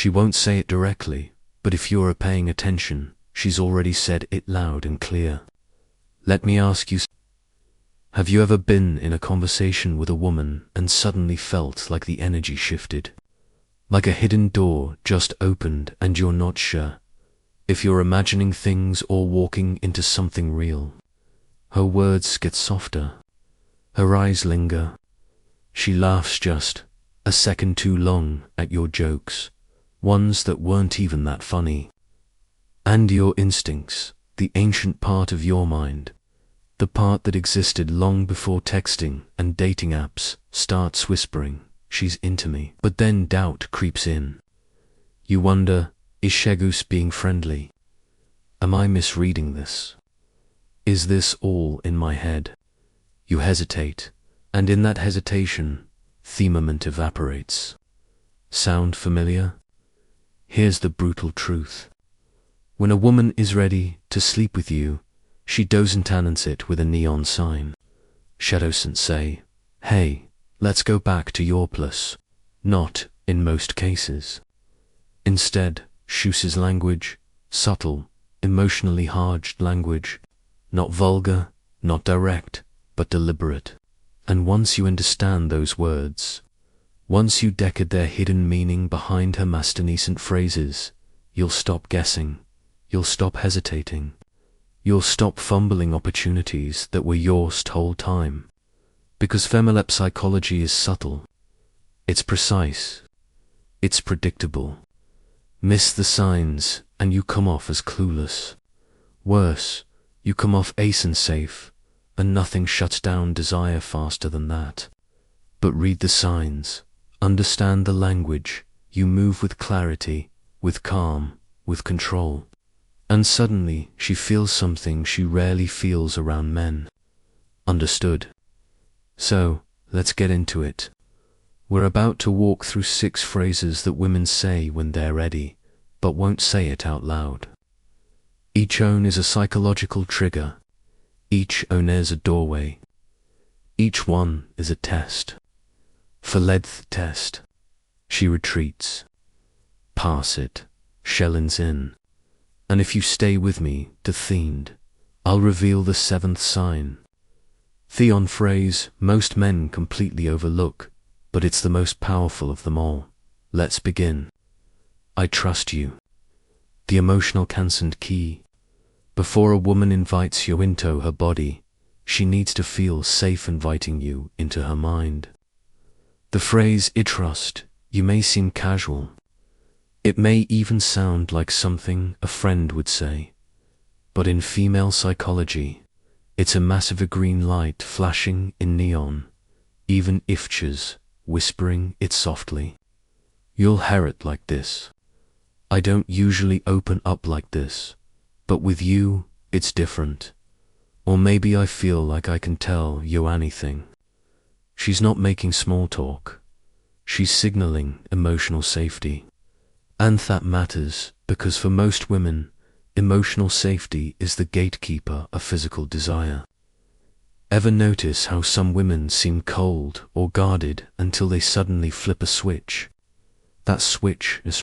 She won't say it directly, but if you're paying attention, she's already said it loud and clear. Let me ask you, have you ever been in a conversation with a woman and suddenly felt like the energy shifted? Like a hidden door just opened and you're not sure if you're imagining things or walking into something real. Her words get softer. Her eyes linger. She laughs just a second too long at your jokes, ones that weren't even that funny. And your instincts, the ancient part of your mind, the part that existed long before texting and dating apps, starts whispering, "She's into me." But then doubt creeps in. You wonder, is Shegus being friendly? Am I misreading this? Is this all in my head? You hesitate, and in that hesitation, themament evaporates. Sound familiar? Here's the brutal truth. When a woman is ready to sleep with you, she doesn't announce it with a neon sign. She doesn't say, "Hey, let's go back to your place." Not in most cases. Instead, she uses language, subtle, emotionally charged language, not vulgar, not direct, but deliberate. And once you understand those words, once you decode their hidden meaning behind her masternicent phrases, you'll stop guessing, you'll stop hesitating, you'll stop fumbling opportunities that were yours the whole time. Because female psychology is subtle, it's precise, it's predictable. Miss the signs and you come off as clueless. Worse, you come off ace and safe, and nothing shuts down desire faster than that. But read the signs, understand the language, you move with clarity, with calm, with control. And suddenly she feels something she rarely feels around men. Understood? So, let's get into it. We're about to walk through 6 phrases that women say when they're ready, but won't say it out loud. Each one is a psychological trigger. Each one is a doorway. Each one is a test. For lead test, she retreats. Pass it, Shellins in. And if you stay with me, to Themed, I'll reveal the 7th sign. Theon phrase most men completely overlook, but it's the most powerful of them all. Let's begin. I trust you. The emotional consent key. Before a woman invites you into her body, she needs to feel safe inviting you into her mind. The phrase "I trust" you may seem casual. It may even sound like something a friend would say. But in female psychology, it's a massive green light flashing in neon, even if she's whispering it softly. You'll hear it like this. I don't usually open up like this, but with you, it's different. Or maybe I feel like I can tell you anything. She's not making small talk. She's signaling emotional safety. And that matters because for most women, emotional safety is the gatekeeper of physical desire. Ever notice how some women seem cold or guarded until they suddenly flip a switch? That switch is...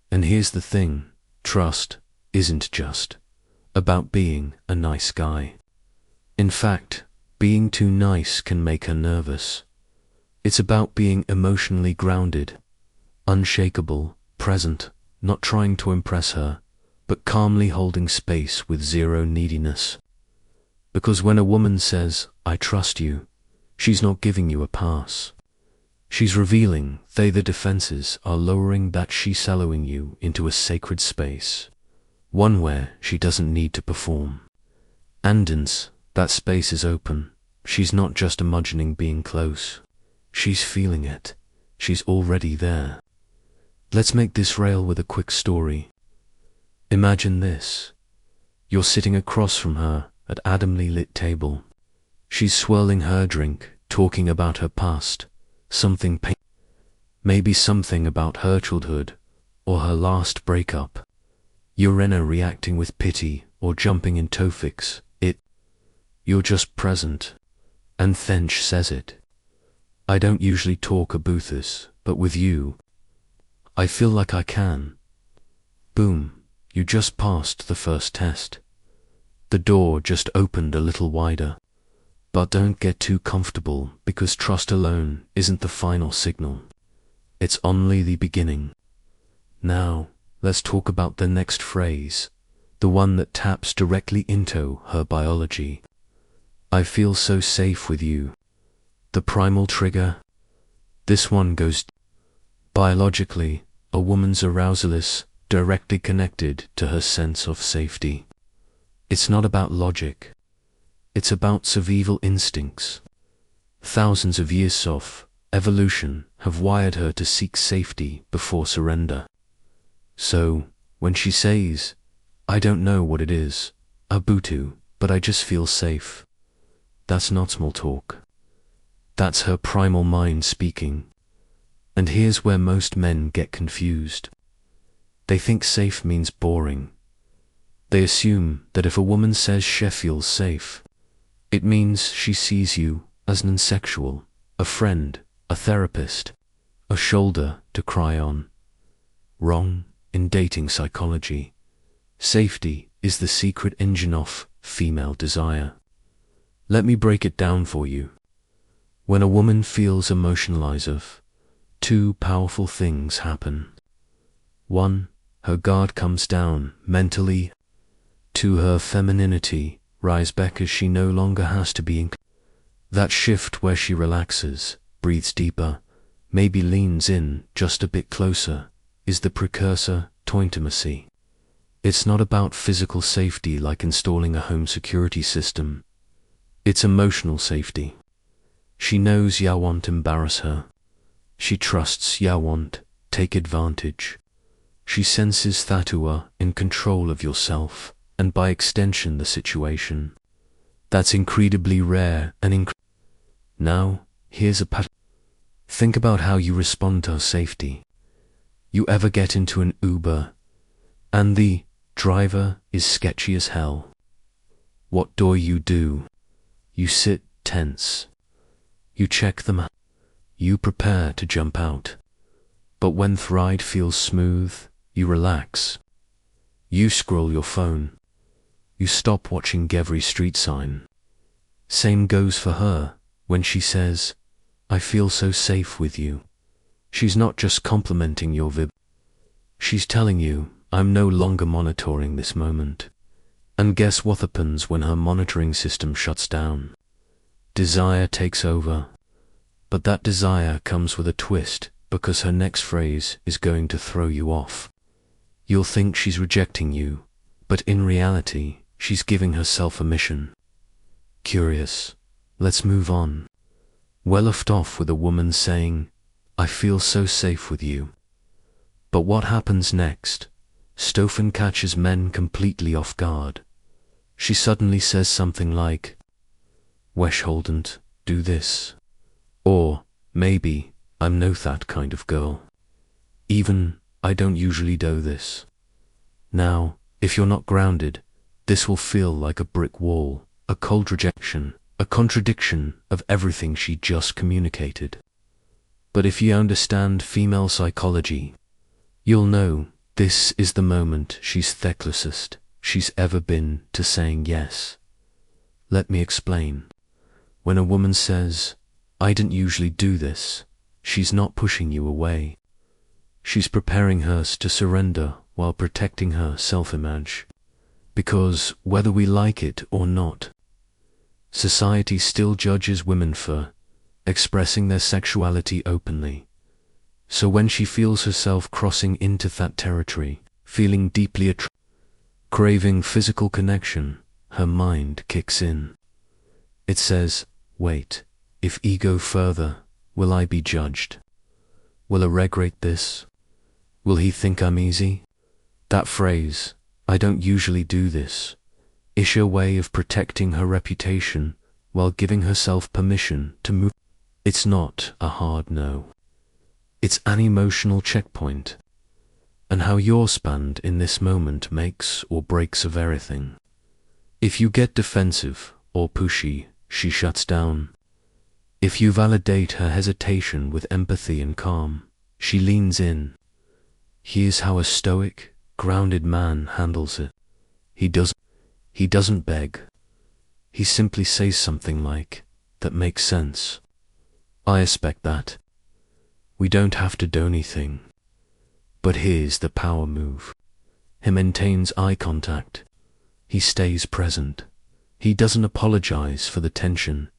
And here's the thing, trust isn't just about being a nice guy. In fact, being too nice can make her nervous. It's about being emotionally grounded, unshakable, present, not trying to impress her, but calmly holding space with zero neediness. Because when a woman says, "I trust you," she's not giving you a pass. She's revealing the defenses are lowering, that she's sallowing you into a sacred space, one where she doesn't need to perform. And since that space is open, she's not just imagining being close. She's feeling it. She's already there. Let's make this real with a quick story. Imagine this. You're sitting across from her at a dimly lit table. She's swirling her drink, talking about her past, something painful, maybe something about her childhood or her last breakup. You're in reacting with pity or jumping in to fix it. You're just present. And then she says it. I don't usually talk about this, but with you, I feel like I can. Boom, you just passed the first test. The door just opened a little wider. But don't get too comfortable, because trust alone isn't the final signal. It's only the beginning. Now, let's talk about the next phrase, the one that taps directly into her biology. I feel so safe with you. The primal trigger. This one goes biologically. A woman's arousal is directly connected to her sense of safety. It's not about logic. It's about survival instincts. Thousands of years of evolution have wired her to seek safety before surrender. So, when she says, I don't know what it is, Abutu, but I just feel safe, that's not small talk. That's her primal mind speaking. And here's where most men get confused. They think safe means boring. They assume that if a woman says she feels safe, it means she sees you as non-sexual, a friend, a therapist, a shoulder to cry on. Wrong. In dating psychology, safety is the secret engine of female desire. Let me break it down for you. When a woman feels emotionalized, two powerful things happen. 1. Her guard comes down mentally. 2. Her femininity rises back as she no longer has to be in. That shift where she relaxes, breathes deeper, maybe leans in just a bit closer, is the precursor to intimacy. It's not about physical safety like installing a home security system. It's emotional safety. She knows ya won't embarrass her. She trusts ya won't take advantage. She senses that you are in control of yourself, and by extension the situation. That's incredibly rare and Now, here's a pattern. Think about how you respond to her safety. You ever get into an Uber, and the driver is sketchy as hell? What do? You sit tense. You check them. You prepare to jump out. But when the ride feels smooth, you relax. You scroll your phone. You stop watching every street sign. Same goes for her when she says, I feel so safe with you. She's not just complimenting your vibe. She's telling you, I'm no longer monitoring this moment. And guess what happens when her monitoring system shuts down? Desire takes over. But that desire comes with a twist, because her next phrase is going to throw you off. You'll think she's rejecting you, but in reality, she's giving herself a mission. Curious. Let's move on. Well, left off with a woman saying, I feel so safe with you. But what happens next? Stofan catches men completely off guard. She suddenly says something like, Wesh holdn't, do this. Or, maybe, I'm no that kind of girl. Even, I don't usually do this. Now, if you're not grounded, this will feel like a brick wall, a cold rejection, a contradiction of everything she just communicated. But if you understand female psychology, you'll know this is the moment she's the closest she's ever been to saying yes. Let me explain. When a woman says, I didn't usually do this, she's not pushing you away. She's preparing her to surrender while protecting her self-image. Because whether we like it or not, society still judges women for expressing their sexuality openly. So when she feels herself crossing into that territory, feeling deeply craving physical connection, her mind kicks in. It says, wait, if I go further, will I be judged? Will I regret this? Will he think I'm easy? That phrase, I don't usually do this, is her way of protecting her reputation while giving herself permission to move. It's not a hard no. It's an emotional checkpoint. And how you're spanned in this moment makes or breaks of everything. If you get defensive or pushy, she shuts down. If you validate her hesitation with empathy and calm, she leans in. Here's how a stoic, grounded man handles it. He doesn't beg. He simply says something like, "That makes sense. I expect that. We don't have to do anything." But here's the power move. He maintains eye contact. He stays present. He doesn't apologize for the tension.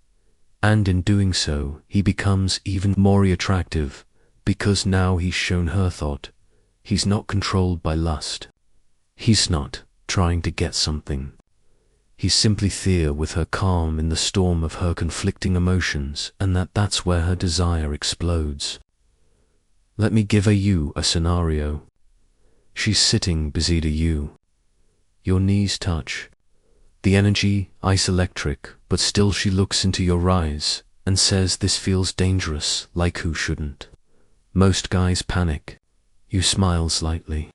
And in doing so, he becomes even more attractive, because now he's shown her thought. He's not controlled by lust. He's not trying to get something. He's simply there with her, calm in the storm of her conflicting emotions, and that's where her desire explodes. Let me give you a scenario. She's sitting beside you. Your knees touch. The energy ice electric, but still she looks into your eyes and says, "This feels dangerous," like who shouldn't? Most guys panic. You smile slightly.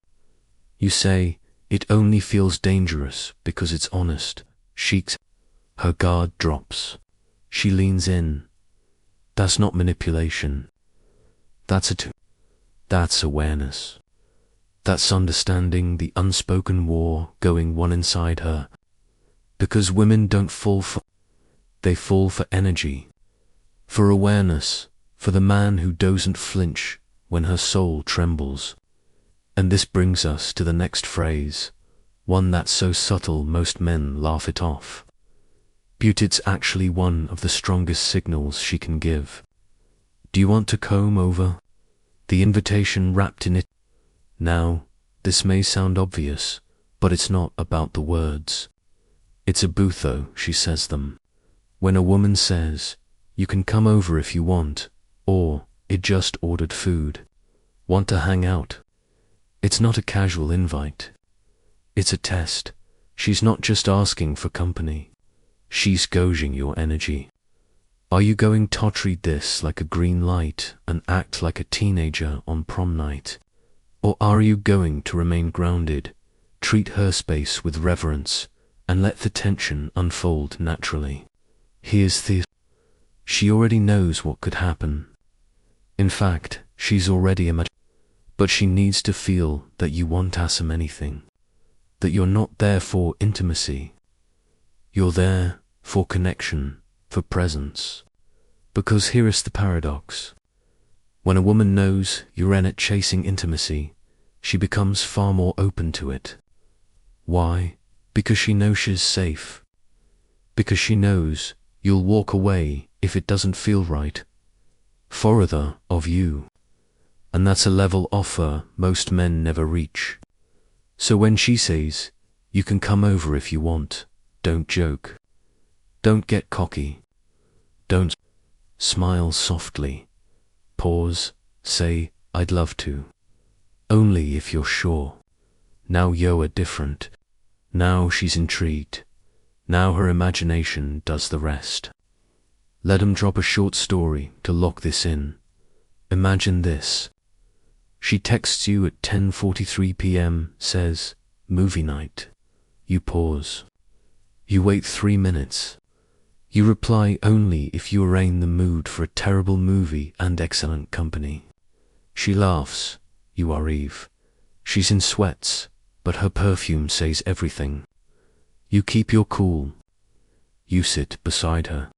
You say, "It only feels dangerous because it's honest." Her guard drops. She leans in. That's not manipulation. That's awareness. That's understanding the unspoken war going on inside her. Because women don't they fall for energy, for awareness, for the man who doesn't flinch when her soul trembles. And this brings us to the next phrase, one that's so subtle most men laugh it off. But it's actually one of the strongest signals she can give. Do you want to come over? The invitation wrapped in it. Now, this may sound obvious, but it's not about the words. It's about though she says them. When a woman says, "You can come over if you want," or "It just ordered food. Want to hang out?" It's not a casual invite. It's a test. She's not just asking for company. She's gauging your energy. Are you going to treat this like a green light and act like a teenager on prom night? Or are you going to remain grounded, treat her space with reverence, and let the tension unfold naturally? Here's the... She already knows what could happen. In fact, she's already imagined. But she needs to feel that you won't ask him anything. That you're not there for intimacy. You're there for connection, for presence. Because here is the paradox. When a woman knows you're in it chasing intimacy, she becomes far more open to it. Why? Because she knows she's safe. Because she knows you'll walk away if it doesn't feel right. Further of you. And that's a level offer most men never reach. So when she says, "You can come over if you want," don't joke. Don't get cocky. Don't smile softly. Pause, say, "I'd love to." Only if you're sure. Now you're different. Now she's intrigued. Now her imagination does the rest. Let 'em drop a short story to lock this in. Imagine this. She texts you at 10:43 p.m., says, "Movie night." You pause. You wait 3 minutes. You reply only if you are in the mood for a terrible movie and excellent company. She laughs. You are Eve. She's in sweats, but her perfume says everything. You keep your cool. You sit beside her.